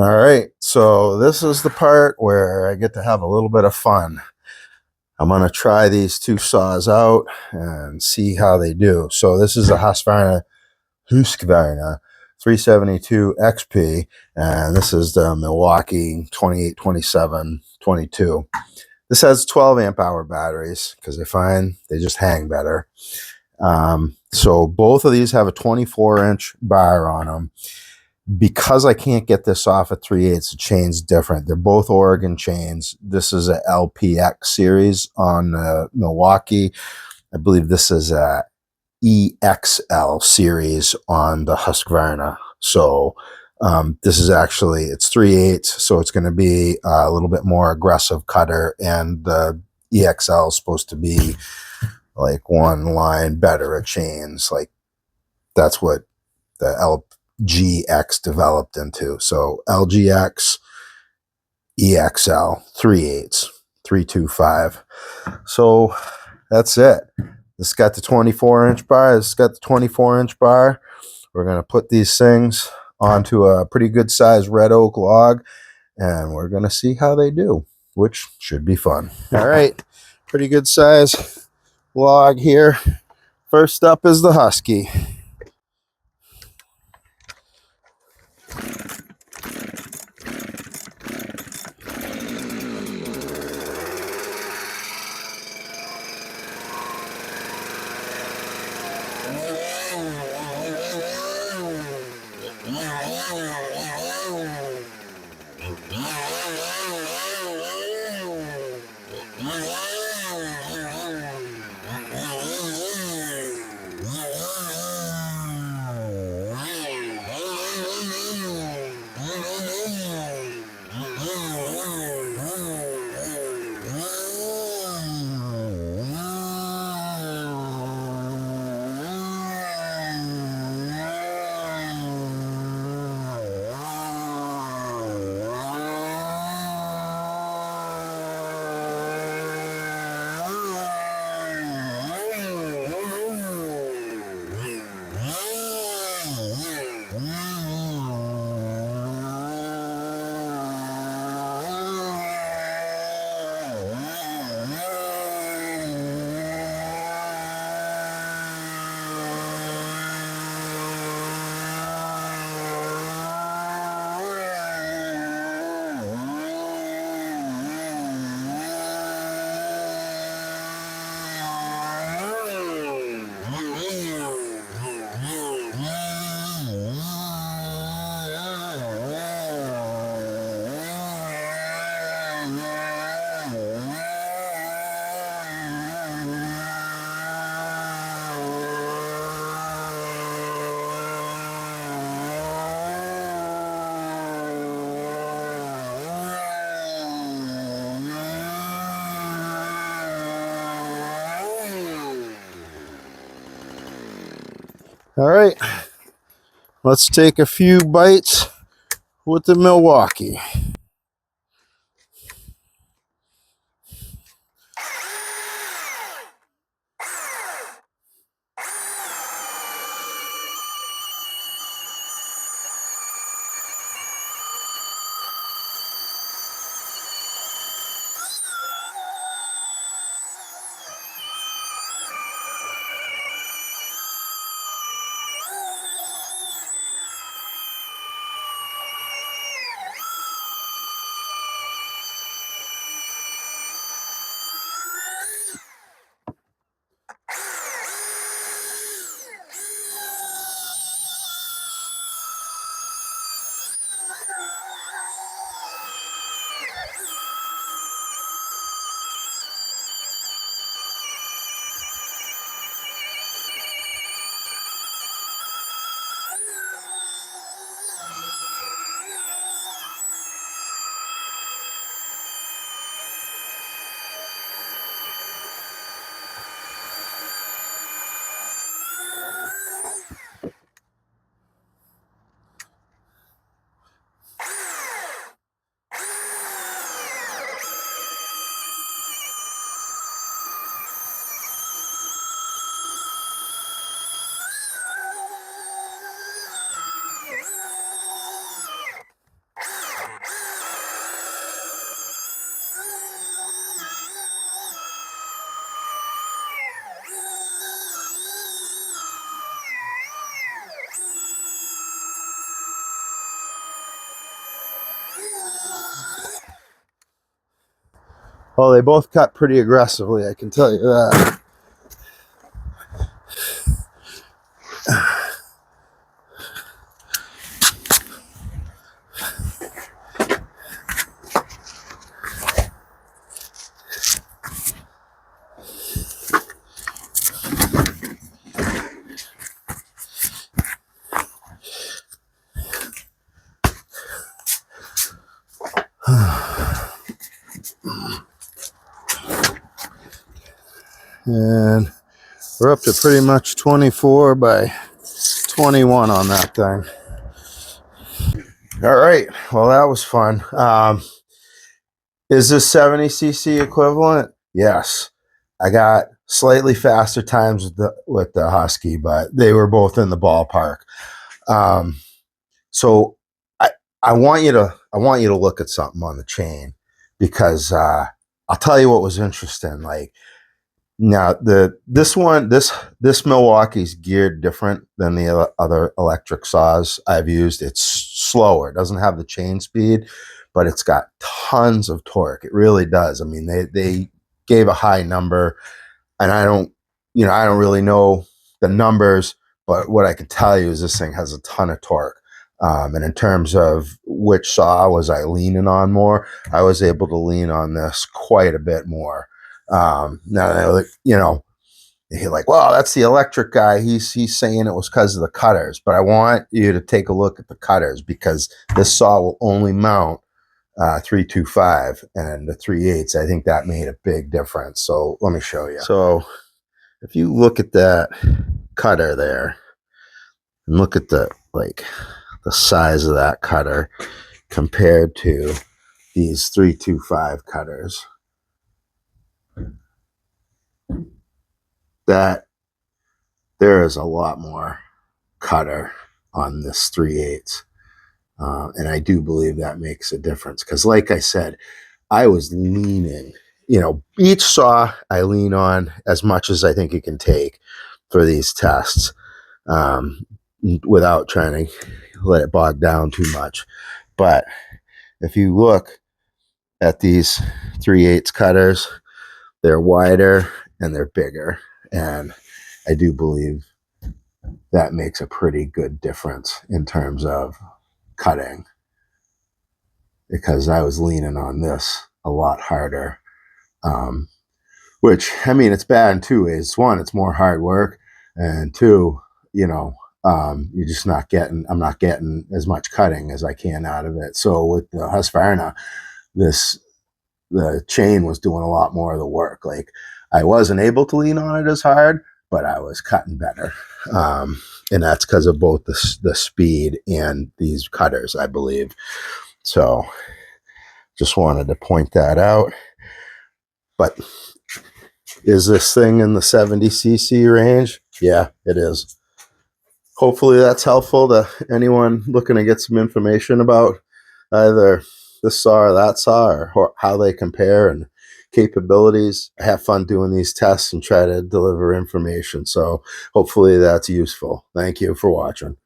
All right, so this is the part where I get to have a little bit of fun. I'm going to try these two saws out and see how they do. So this is a Husqvarna 372 XP, and this is the Milwaukee 282722. This has 12 amp hour batteries because I find they just hang better. So both of these have a 24-inch bar on them. Because I can't get this off at 3/8, the chain's different. They're both Oregon chains. This is a LPX series on Milwaukee. I believe this is a EXL series on the Husqvarna. So this is actually, it's 3/8, so it's going to be a little bit more aggressive cutter, and the EXL is supposed to be like one line better at chains. Like that's what the LGX developed into. So LGX, EXL, 3/8, 325. So that's it. This got the 24-inch bar. This got the 24-inch bar. We're going to put these things onto a pretty good sized red oak log, and we're going to see how they do, which should be fun. All right, pretty good size log here. First up is the Husky. All right, let's take a few bites with the Milwaukee. Well, they both cut pretty aggressively, I can tell you that. And we're up to pretty much 24 by 21 on that thing. All right, well, that was fun. Is this 70cc equivalent? Yes. I got slightly faster times with the Husky, but they were both in the ballpark. So I want you to look at something on the chain, because I'll tell you what was interesting. Like, now this Milwaukee's geared different than the other electric saws I've used. It's slower. It doesn't have the chain speed, but it's got tons of torque. It really does. I mean, they gave a high number, and I don't really know the numbers, but what I can tell you is this thing has a ton of torque. And in terms of which saw was I leaning on more, I was able to lean on this quite a bit more. Now, you're like, well, that's the electric guy. He's saying it was because of the cutters, but I want you to take a look at the cutters, because this saw will only mount 325 and the 3/8. I think that made a big difference. So let me show you. So if you look at that cutter there, and look at the size of that cutter compared to these 325 cutters, that there is a lot more cutter on this 3/8. And I do believe that makes a difference, because like I said, I was leaning, each saw I lean on as much as I think it can take for these tests, without trying to let it bog down too much. But if you look at these 3/8 cutters, they're wider and they're bigger. And I do believe that makes a pretty good difference in terms of cutting, because I was leaning on this a lot harder. Which, I mean, it's bad in two ways. One, it's more hard work, and two, you're just I'm not getting as much cutting as I can out of it. So with the Husqvarna, the chain was doing a lot more of the work. Like, I wasn't able to lean on it as hard, but I was cutting better. And that's because of both the speed and these cutters, I believe. So just wanted to point that out. But is this thing in the 70cc range? Yeah, it is. Hopefully that's helpful to anyone looking to get some information about either this saw or that saw, or how they compare and capabilities. I have fun doing these tests and try to deliver information. So hopefully that's useful. Thank you for watching.